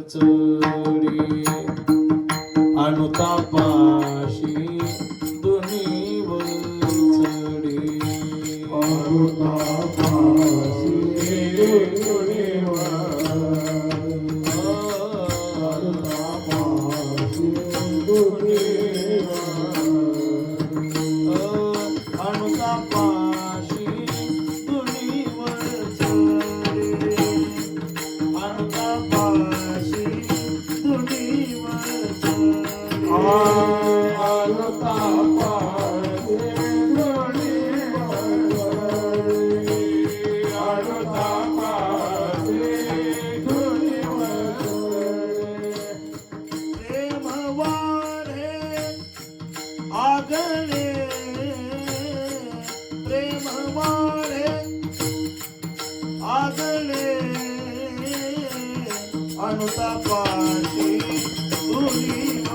चढे अनुतापाशी दुनीव चढे अनुतापाशी दुनीव अनुतापाशी दुनीव अनुतापाशी दुनीव चढे अनुतापाशी दुनीव अनुतापाशी दुनीव चढे अनुतापाशी दुनीव चढे प्रेम वारे आगले प्रेम वारे आगले अनुतापाशी दुनीव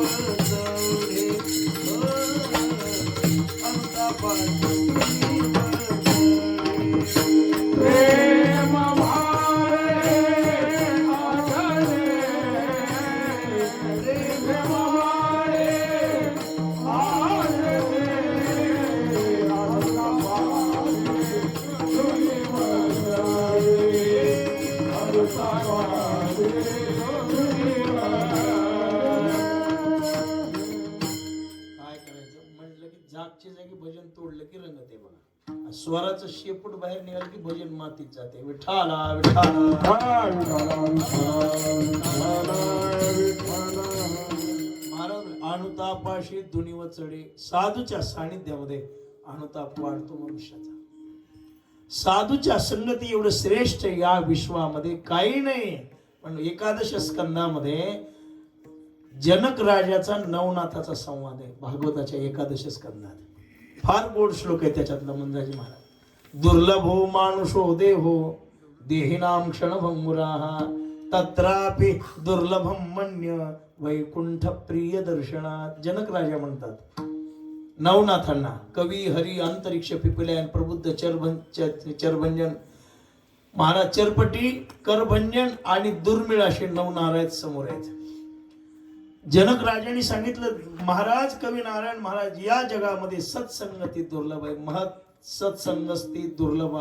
चढे अनुतापाशी जागच्या जागी भजन तोडलं की रंगते बघा. स्वराचं शेपूट बाहेर निघालं की भजन मातीत जाते. विठाला महाराज अनुतापाशी दुनीव चढे. साधूच्या सानिध्यामध्ये अनुताप वाढतो मनुष्याचा. साधूच्या संगती एवढं श्रेष्ठ या विश्वामध्ये काही नाही. पण एकादश स्कंदामध्ये जनक राजाचा नवनाथाचा संवाद आहे. भागवताच्या एकादश स्कंदात फार गोड श्लोक आहे त्याच्यातला. मंदाजी महाराज दुर्लभो मानुषो देहो देहिनाम क्षणभंगुराः तत्रापि दुर्लभम मन्य वैकुंठ प्रिय दर्शनात. जनक राजा म्हणतात नवनाथांना, कवी हरी अंतरिक्ष पिपल्यान प्रबुद्ध चरभंजन महाराज चरपटी करभंजन आणि दुर्मिळ असे नवनारायण समोर आहेत. जनक राजांनी सांगितलं महाराज कवी नारायण महाराज या जगामध्ये सत्संगती दुर्लभ आहे. महत् सत्संगस्ती दुर्लभ.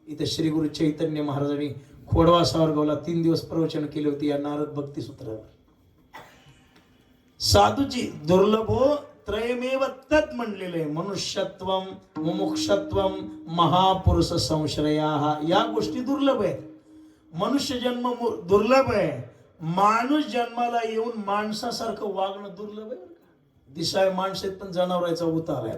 इथे श्री गुरु चैतन्य महाराजांनी खोडवा सावरगावला 3 दिवस प्रवचन केले होते या नारद भक्ती सूत्रावर. साधूची दुर्लभो त्रयमेव तत् म्हणलेलं आहे. मनुष्यत्वम मुमुक्षत्वम महापुरुष संश्रया. या गोष्टी दुर्लभ आहेत. मनुष्य जन्म दुर्लभ आहे. माणूस जन्माला येऊन माणसासारखं वागणं दुर्लभ आहे. दिसाय माणस आहेत पण जनावरांचा उतार आहे.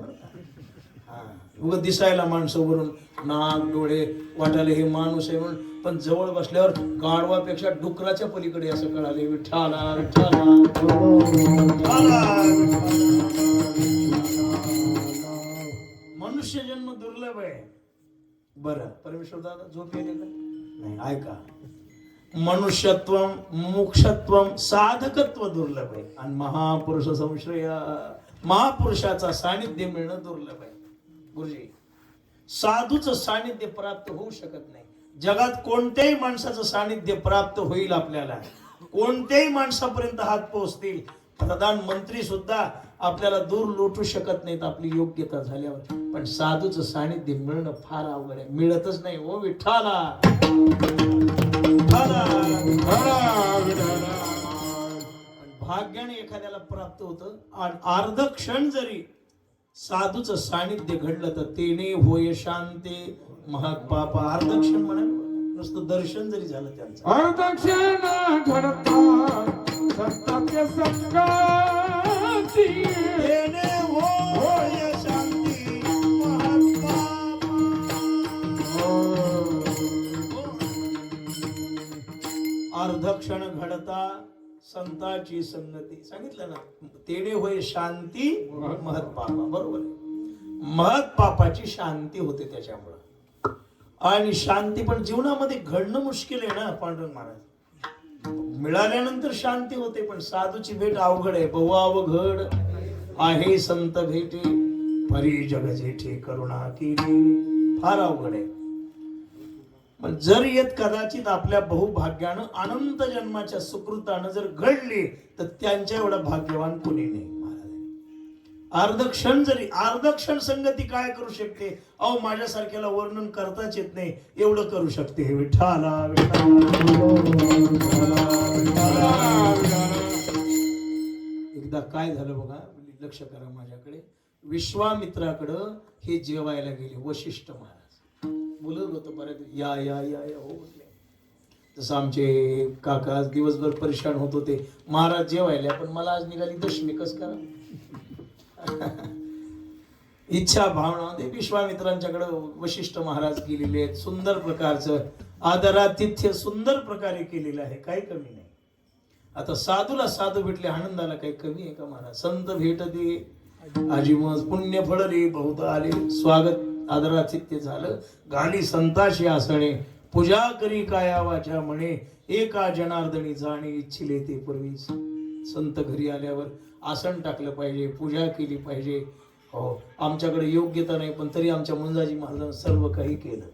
उगा दिसायला माणसं वरून नाक डोळे वाटायला हे माणूस आहे म्हणून, पण जवळ बसल्यावर गाढवापेक्षा डुकराच्या पलीकडे असं कळाले. विठ्ठला विठ्ठला मनुष्य जन्म दुर्लभ आहे. बरं परमेश्वर दादा झोप येते का नाही? ऐका, मनुष्यत्वम मोक्षत्वम साधकत्व दुर्लभ आहे आणि महापुरुष संश्रय महापुरुषाचा सानिध्य मिळणं दुर्लभ आहे. गुरुजी साधूचं सानिध्य प्राप्त होऊ शकत नाही. जगात कोणत्याही माणसाचं सानिध्य प्राप्त होईल आपल्याला, कोणत्याही माणसापर्यंत हात पोहोचतील. प्रधानमंत्री सुद्धा आपल्याला दूर लोटू शकत नाहीत आपली योग्यता झाल्यावर. पण साधूचं सानिध्य मिळणं फार अवघड आहे. मिळतच नाही. ओ विठ्ठला भाग्याने एखाद्याला प्राप्त होतं. आणि अर्ध क्षण जरी साधूचं सानिध्य घडलं तर तेने होय शांती महत् पाप. अर्ध क्षण म्हणा नुसतं दर्शन जरी झालं त्यांचं. अर्ध क्षण घडता सत्य संगाती तेने होय शांती महत् पाप. अर्ध क्षण घडता संताची संगती. सांगितलं ना, तेने होय शांती महत् पापा. बरोबर आहे. महत् पापाची शांती होते त्याच्यामुळं. आणि शांती पण जीवनामध्ये घडणं मुश्किल आहे ना पांडुरंग महाराज. मिळाल्यानंतर शांती होते पण साधूची भेट अवघड आहे. बहु घड आहे संत भेटे परी जग जेठे करुणा केली. फार अवघड आहे. पण जर येत कदाचित आपल्या बहुभाग्यानं अनंत जन्माच्या सुकृतानं जर घडले तर त्यांच्या एवढा भाग्यवान कोणी नाही महाराज. अर्धक्षण संगती काय करू शकते? अहो माझ्यासारख्याला वर्णन करताच येत नाही, एवढं करू शकते. हे विठ्ठला एकदा काय झालं बघा, लक्ष करा माझ्याकडे. विश्वामित्राकडं हे जेवायला गेले वशिष्ठ महाराज. बोलत होतं बऱ्याच या या या या हो म्हटले. जसं आमचे काका आज दिवसभर परेशान होत होते, महाराज जेवायला, पण मला आज निघाली दशमी, कस करा. इच्छा भावना ते विश्वामित्रांच्याकडं वशिष्ठ महाराज गेलेले आहेत. सुंदर प्रकारचं आदरातिथ्य सुंदर प्रकारे केलेलं आहे, काही कमी नाही. आता साधूला साधू भेटले, आनंदाला काही कमी आहे का महाराज? संत भेट दे आजीमज पुण्य फळले बहुत आले. स्वागत आदरातिथ्य झालं. घाली संताशी आसणे पूजा करी काया वाचा म्हणे, एका जनार्दनी जाणे इच्छिले ते पूर्वी. संत घरी आल्यावर आसन टाकलं पाहिजे, पूजा केली पाहिजे. हो, आमच्याकडे योग्यता नाही, पण तरी आमच्या मुंजाजी महाराजांनी सर्व काही केलं.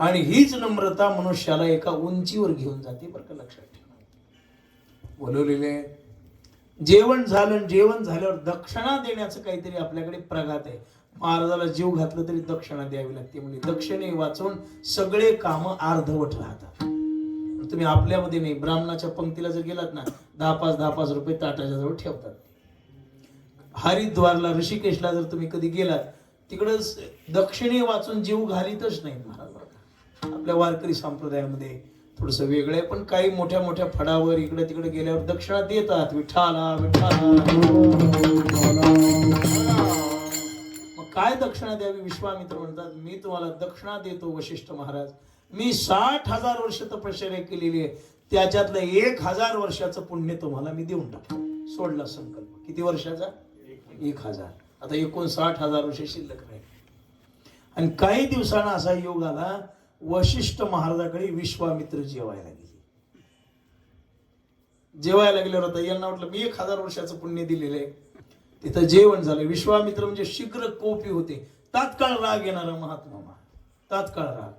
आणि हीच नम्रता मनुष्याला एका उंचीवर घेऊन जाते बरं का, लक्षात ठेवा. बोलवलेले जेवण झालं, जेवण झाल्यावर दक्षिणा देण्याचं काहीतरी आपल्याकडे प्रघात आहे. महाराजाला जीव घातलं तरी दक्षिणा द्यावी लागते. म्हणजे दक्षिणे वाचून सगळे काम अर्धवट राहतात. तुम्ही आपल्यामध्ये नाही, ब्राह्मणाच्या पंक्तीला जर गेलात ना, 10-5 रुपये ताटाच्या जवळ ठेवतात. हरिद्वारला ऋषिकेशला जर तुम्ही कधी गेलात, तिकडं दक्षिणे वाचून जीव घालीतच नाही महाराज. आपल्या वारकरी संप्रदायामध्ये थोडस वेगळं आहे, पण काही मोठ्या मोठ्या फडावर इकडे तिकडे गेल्यावर दक्षिणा देतात. विठ्ठला विठ्ठला. मग काय दक्षिणा द्यावी? विश्वामित्र म्हणतात, मी तुम्हाला दक्षिणा देतो वशिष्ठ महाराज. मी 60,000 वर्ष तपश्चर्या केलेली आहे, त्याच्यातलं 1,000 वर्षाचं पुण्य तुम्हाला मी देऊन टाकतो. सोडला संकल्प. किती वर्षाचा? 1,000. आता एकूण 60,000 वर्ष शिल्लक राहील. आणि काही दिवसांना असा योग आला, वशिष्ठ महाराजाकडे विश्वामित्र जेवायला गेले. जेवायला गेल्यावर आता यांना वाटलं मी 1,000 वर्षाचं पुण्य दिलेलं आहे. तिथं जेवण झालं. विश्वामित्र म्हणजे शीघ्र कोपी होते, तात्काळ राग येणारा महात्मा. तात्काळ राग.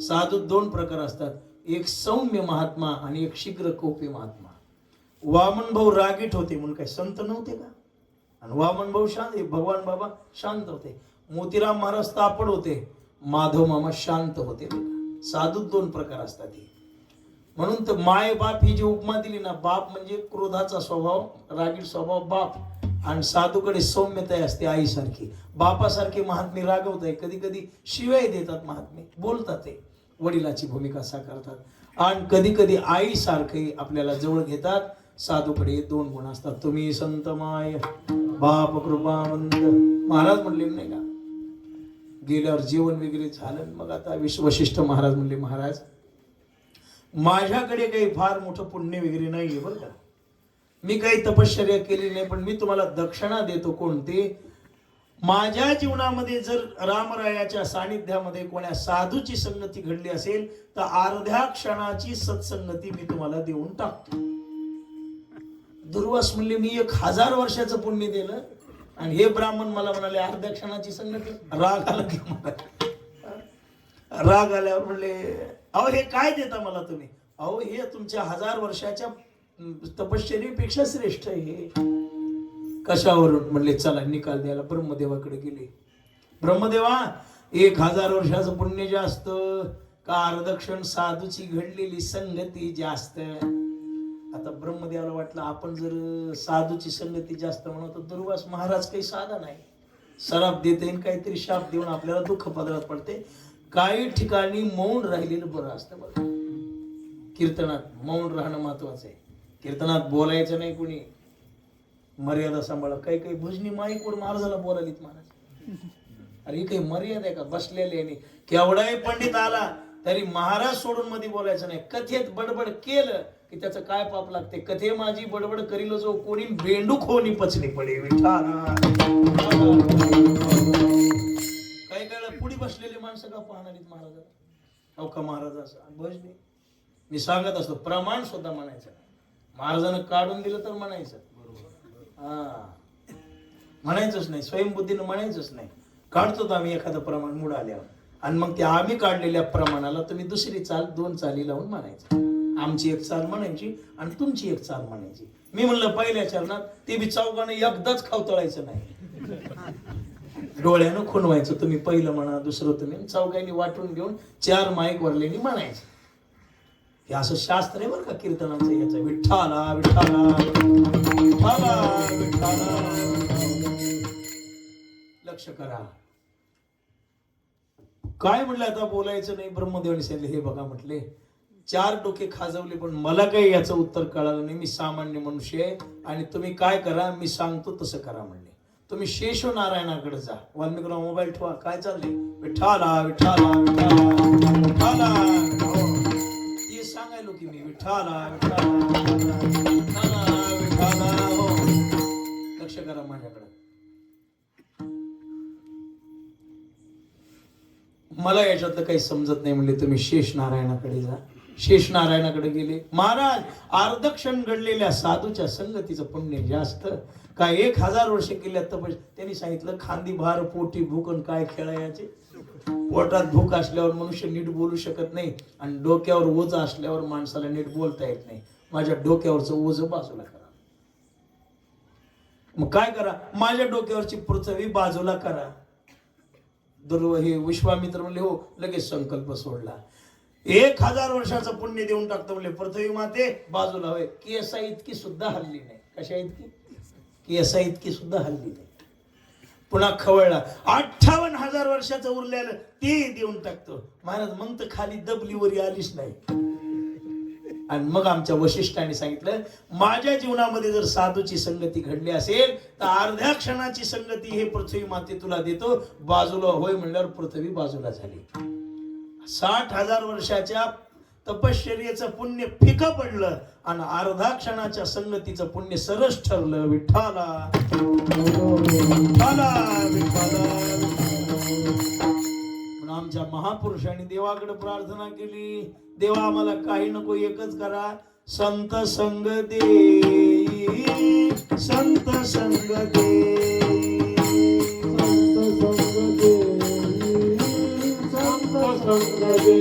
साधूत 2 प्रकार असतात, एक सौम्य महात्मा आणि एक शीघ्र कोपी महात्मा. वामन भाऊ रागीट होते म्हणून काय संत नव्हते का? आणि वामन भाऊ शांत, भगवान बाबा शांत होते. मोतीराम महाराज तापड होते, माधव मामा शांत होते. साधूत 2 प्रकार असतात. म्हणून तर माय बाप ही जी उपमा दिली ना, बाप म्हणजे क्रोधाचा स्वभाव, रागीट स्वभाव बाप, आणि साधूकडे सौम्यता असते आईसारखी. बापासारखे महात्मे रागवत आहे, कधी कधी शिवाय देतात महात्मे, बोलतात, ते वडिलाची भूमिका साकारतात. आणि कधी कधी आई सारखे आपल्याला जवळ घेतात. साधूकडे 2 गुण असतात. तुम्ही संत माय बाप कृपावंत. महाराज म्हणले नाही का, गेल्यावर जेवण वगैरे झालं. मग आता वशिष्ठ महाराज म्हणले, महाराज माझ्याकडे काही फार मोठं पुण्य वगैरे नाहीये बरं का, मी काही तपश्चर्या केली नाही, पण मी तुम्हाला दक्षिणा देतो. कोणते? माझ्या जीवनामध्ये जर रामरायाच्या सानिध्यामध्ये कोण्या साधूची संगती घडली असेल तर अर्ध्या क्षणाची सत्संगती मी तुम्हाला देऊन टाकतो. दुर्वास म्हणले, मी 1,000 वर्षाचं पुण्य दिलं आणि हे ब्राह्मण मला म्हणाले अर्ध्या क्षणाची संगती. राग आला की मला. राग आल्यावर म्हणले, अहो हे काय देता मला तुम्ही? अहो हे तुमच्या 1000 वर्षाच्या तपश्चर्येपेक्षा श्रेष्ठ आहे. कशावरून? म्हणले चला निकाल द्यायला ब्रह्मदेवाकडे गेले. ब्रह्मदेवा, 1,000 वर्षाचं पुण्य जास्त का अर्धक्षण साधूची घडलेली संगती जास्त? आता ब्रह्मदेवाला वाटलं आपण जर साधूची संगती जास्त म्हणतो तर दुर्वास महाराज काही साधा नाही, सराप देते काहीतरी शाप देऊन आपल्याला दुःख पदरात पडते. काही ठिकाणी मौन राहिलेलं बरं असतं बरं. कीर्तनात मौन राहणं महत्वाचं आहे. कीर्तनात बोलायचं नाही, कुणी मर्यादा सांभाळा. काही काही भजनी माईकवर महाराजाला बोलालीत महाराज. अरे काही मर्यादा आहे का? बसलेले नाही, केवढाही पंडित आला तरी महाराज सोडून मध्ये बोलायचं नाही. कथेत बडबड केलं की त्याचं काय पाप लागते? कथे माझी बडबड करील जो कोणी बेंडू खोनी पचली पडे. काही काळ पुढे बसलेले माणसं का पाहणारीत महाराजाला? अहो का महाराज असं भजनी मी सांगत असतो, प्रमाण सुद्धा म्हणायचं. महाराजानं काढून दिलं तर म्हणायचं, म्हणायचंच नाही. स्वयंबुद्धीनं म्हणायचंच नाही. काढतो आम्ही एखादं प्रमाण मूड आल्यावर. आणि मग त्या आम्ही काढलेल्या प्रमाणाला तुम्ही दुसरी चाल 2 चाली लावून म्हणायची. आमची एक चाल म्हणायची आणि तुमची एक चाल म्हणायची. मी म्हणलं पहिल्या चरणात ते बी चौघाने एकदाच खावतळायचं नाही, डोळ्यानं खुणवायचं. तुम्ही पहिलं म्हणा, दुसरं तुम्ही, चौघांनी वाटून घेऊन 4 माईक वरलेनी म्हणायचं. हे असं शास्त्र आहे बरं का कीर्तनाचं. याचं विठ्ठला विठ्ठला विठ्ठला विठ्ठला. लक्ष करा. काय म्हणलं आता बोलायचं नाही. ब्रह्मदेवाने सांगितले हे बघा म्हटले 4 डोके खाजवले पण मला काही याचं उत्तर कळालं नाही. मी सामान्य मनुष्य आहे आणि तुम्ही काय करा मी सांगतो तसं करा म्हणले. तुम्ही शेष नारायणाकडे जा. वाल्मिकीला मोबाईल ठेवा. काय चाललंय? विठ्ठला विठ्ठला विठ्ठला विठ्ठला. हे सांगायलो की मी विठ्ठला विठ्ठला विठ्ठला विठ्ठला. हो लक्ष करा माझ्याकडे. मला याच्यातलं काही समजत नाही म्हणले तुम्ही शेष नारायणाकडे जा. शेष नारायणाकडे गेले. महाराज अर्धक्षण घडलेल्या साधूच्या संगतीचं पुण्य जास्त का 1000 वर्ष केल्या तपस. त्यांनी सांगितलं खांदी भार पोटी भूकन काय खेळायचे. पोटात भूक असल्यावर मनुष्य नीट बोलू शकत नाही आणि डोक्यावर ओझ असल्यावर माणसाला नीट बोलता येत नाही. माझ्या डोक्यावरचं ओझ बाजूला करा. मग काय करा? माझ्या डोक्यावरची पृथ्वी बाजूला करा. हे विश्वामित्र म्हणले हो. लगेच संकल्प सोडला. 1000 वर्षाचं पुण्य देऊन टाकतो म्हणले. पृथ्वी माते बाजूला होय. केसा इतकी सुद्धा हल्ली नाही. कशा इतकी? केसा इतकी सुद्धा हल्ली नाही. पुन्हा खवळला. 58,000 वर्षाचं उरलेलं ते देऊन टाकतो. महाराज मग तर खाली दबलीवरी आलीच नाही. आणि मग आमच्या वशिष्ठाने सांगितलं माझ्या जीवनामध्ये जर साधूची संगती घडली असेल तर अर्ध्या क्षणाची संगती हे पृथ्वी माते तुला देतो. बाजूला होय म्हणल्यावर पृथ्वी बाजूला झाली. 60,000 वर्षाच्या तपश्चर्येचं पुण्य फिकं पडलं आणि अर्धा क्षणाच्या संगतीचं पुण्य सरस ठरलं. विठ्ठला विठ्ठला विठ्ठला. आमच्या महापुरुषांनी देवाकडे प्रार्थना केली. देवा आम्हाला काही नको एकच करा. संत संग दे संत संग दे संत संग दे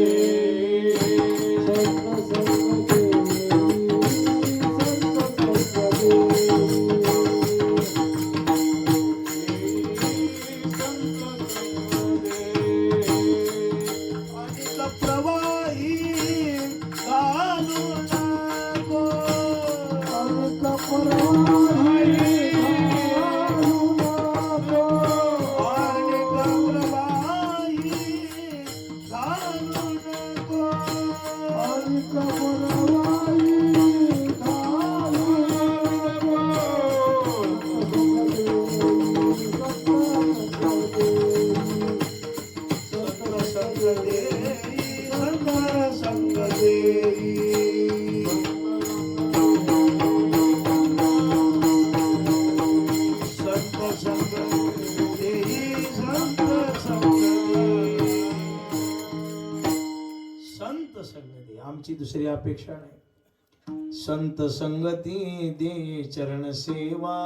आमची दुसरी अपेक्षा नाही. संत संगती दे चरण सेवा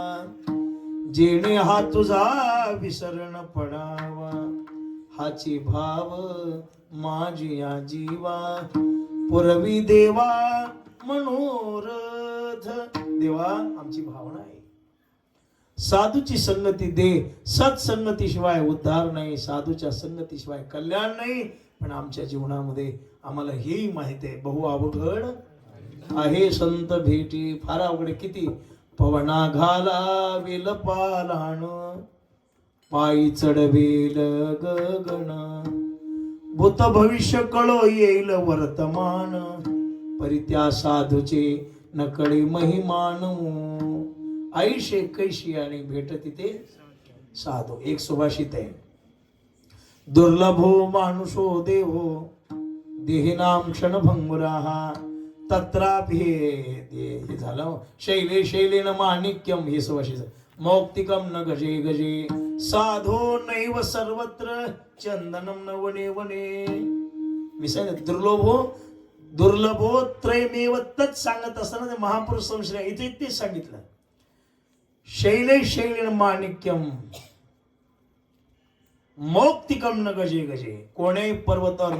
जेणे हा तुझा विसरण पडावा. हाची भाव माझी या जीवा पुरवी देवा मनोरथ. देवा आमची भावना आहे साधूची संगती दे. सत्संगतीशिवाय उद्धार नाही. साधूच्या संगतीशिवाय कल्याण नाही. पण आमच्या जीवनामध्ये आम्हाला हेही माहिती आहे बहु अवघड आहे संत भेटी. फार अवघड. किती पवना घाला वेल पालाण पायी चढवेल गगन भूत भविष्य कळो येईल वर्तमान परी त्या साधूचे नकळे महिमान. ऐशे कैशी आणि भेट तिथे साधू. एक सुभाषित आहे दुर्लभो मानुषो देहो देहिनाम क्षणभंगुराहा तत्रापि हे झालं शैले शैलेन माणिक्यम. हे सुभाषित. मौक्तिकम न गजे गजे साधो नैव सर्वत्र चंदनम न वने वने. मी सांगितलं दुर्लभो त्रयमेव तत् सांगत असताना ते महापुरुष संश्रय इथे तेच सांगितलं. शैले शैलेन माणिक्यम मौक्तिकम न गजे गजे. कोण्याही पर्वतावर